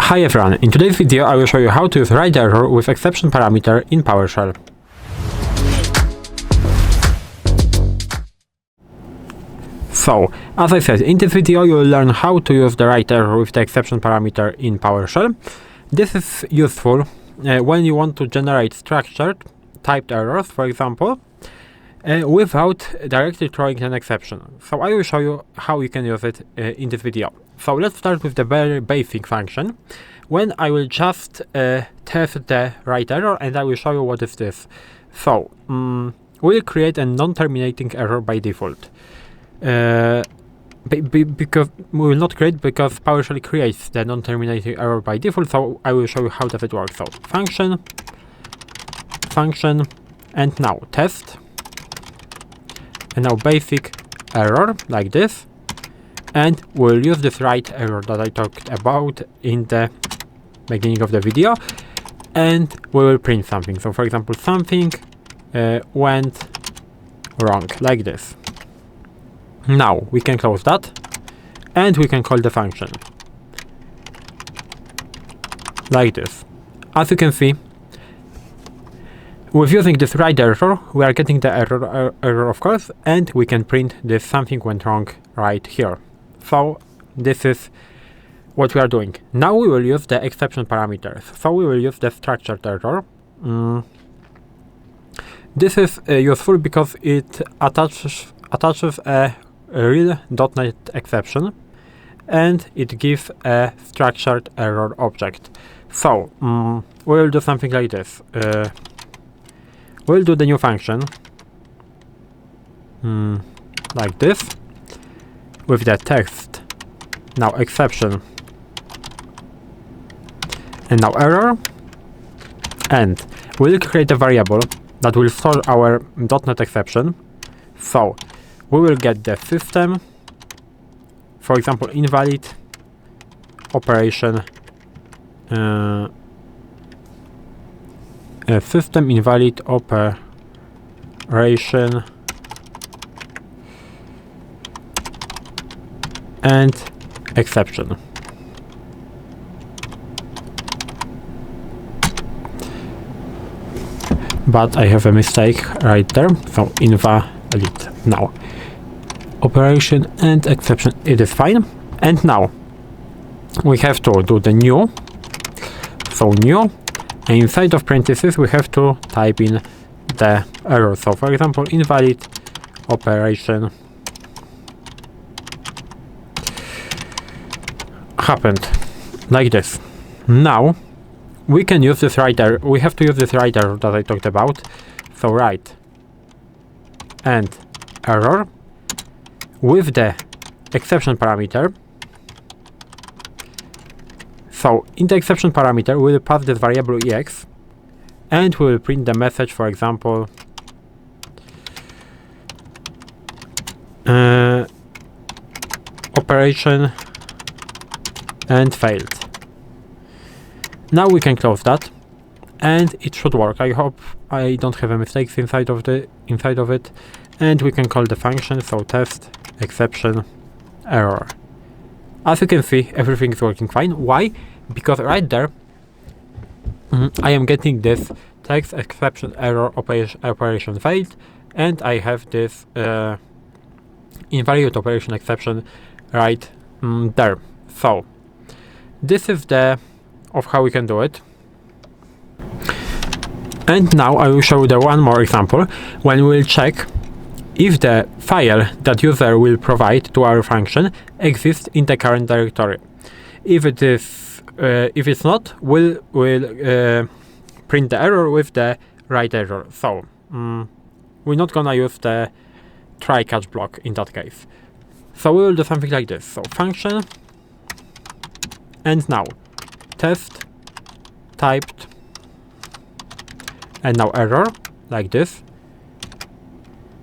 Hi everyone, in today's video I will show you how to use write error with exception parameter in PowerShell. So, as I said, in this video you will learn how to use the write error with the exception parameter in PowerShell. This is useful when you want to generate structured typed errors, for example, without directly throwing an exception. So I will show you how you can use it in this video. So let's start with the very basic function, when I will just test the write error, and I will show you what is this. So we'll create a non-terminating error by default. Because we will not create, because PowerShell creates the non-terminating error by default. So I will show you how does it work. So function, and now test, and now basic error like this. And we'll use this write error that I talked about in the beginning of the video, and we will print something. So for example, something went wrong, like this. Now we can close that, and we can call the function like this. As you can see, with using this write error, we are getting the error of course, and we can print this something went wrong right here. So this is what we are doing. Now we will use the exception parameters. So we will use the structured error. This is useful because it attaches a real .NET exception, and it gives a structured error object. So we will do something like this. We'll do the new function like this, with the text, now exception, and now error, and we'll create a variable that will store our .NET exception. So we will get the system, for example, invalid operation, system invalid operation and exception. But I have a mistake right there, so invalid. Now operation and exception, it is fine. And now we have to do the new, so new, and inside of parentheses we have to type in the error. So for example, invalid operation happened, like this. Now we can use this write error. We have to use this write error that I talked about. So write and error with the exception parameter. So in the exception parameter we will pass this variable ex, and we will print the message, for example, operation and failed. Now we can close that, and it should work. I hope I don't have a mistakes inside of it, and we can call the function, so test exception error. As you can see, everything is working fine. Why? Because right there I am getting this text exception error operation failed, and I have this invalid operation exception right there. So this is the of how we can do it. And now I will show you the one more example when we will check if the file that user will provide to our function exists in the current directory. If it is, if it's not, we'll print the error with the write error. So we're not gonna use the try catch block in that case. So we will do something like this. So function, and now test typed, and now error, like this.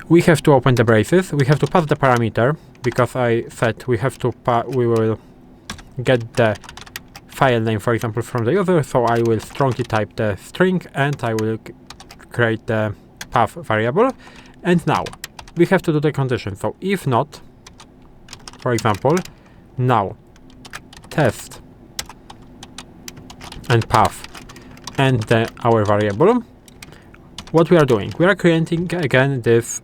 We have to open the braces. We have to pass the parameter, because I said we have to we will get the file name, for example, from the user. So I will strongly type the string, and I will create the path variable. And now we have to do the condition. So if not, for example, now test and path and our variable, what we are doing, we are creating again this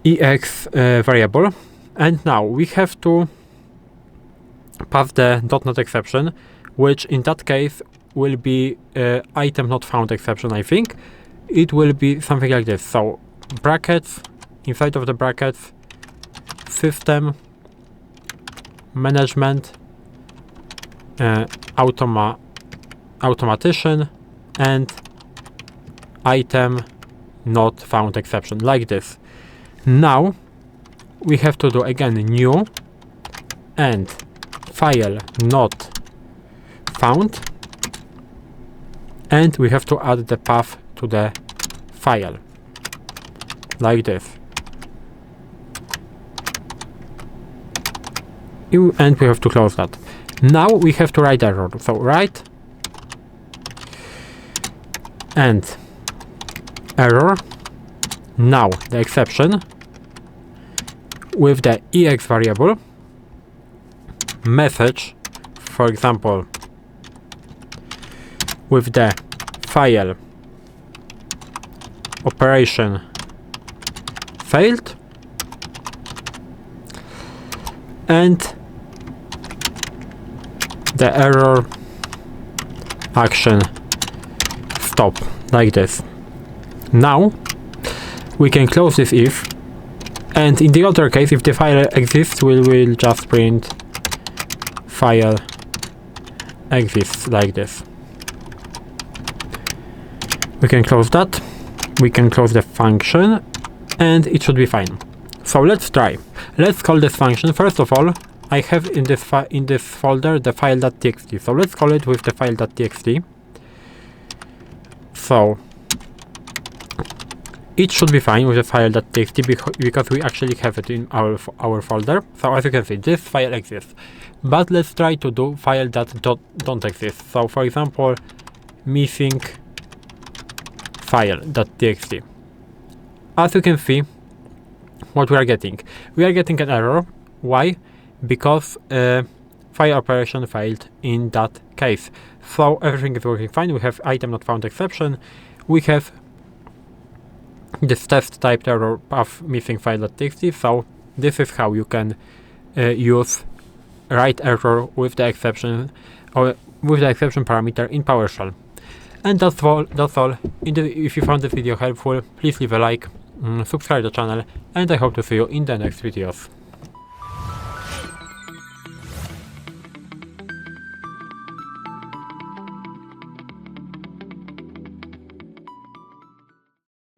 ex variable, and now we have to pass the .not exception, which in that case will be ItemNotFoundException, I think. It will be something like this. So brackets, inside of the brackets, system, management, automatician, and ItemNotFoundException, like this. Now we have to do again new and file not found, and we have to add the path to the file, like this. And we have to close that. Now we have to write error. So write and error, now the exception with the ex variable, message, for example, with the file operation failed, and the error action stop, like this. Now we can close this if, and in the other case, if the file exists, we will just print file exists, like this. We can close that, we can close the function, and it should be fine. So let's try. Let's call this function. First of all, I have in this folder the file.txt, so let's call it with the file.txt. So it should be fine with the file.txt because we actually have it in our folder. So as you can see, this file exists. But let's try to do file that don't exist. So for example, missing file.txt. As you can see, what we are getting an error. Why? Because file operation failed in that case. So everything is working fine. We have ItemNotFoundException. We have this test typed error path missing file.txt. So this is how you can use write error with the exception or with the exception parameter in PowerShell. And that's all. If you found this video helpful, please leave a like, subscribe to the channel, and I hope to see you in the next videos.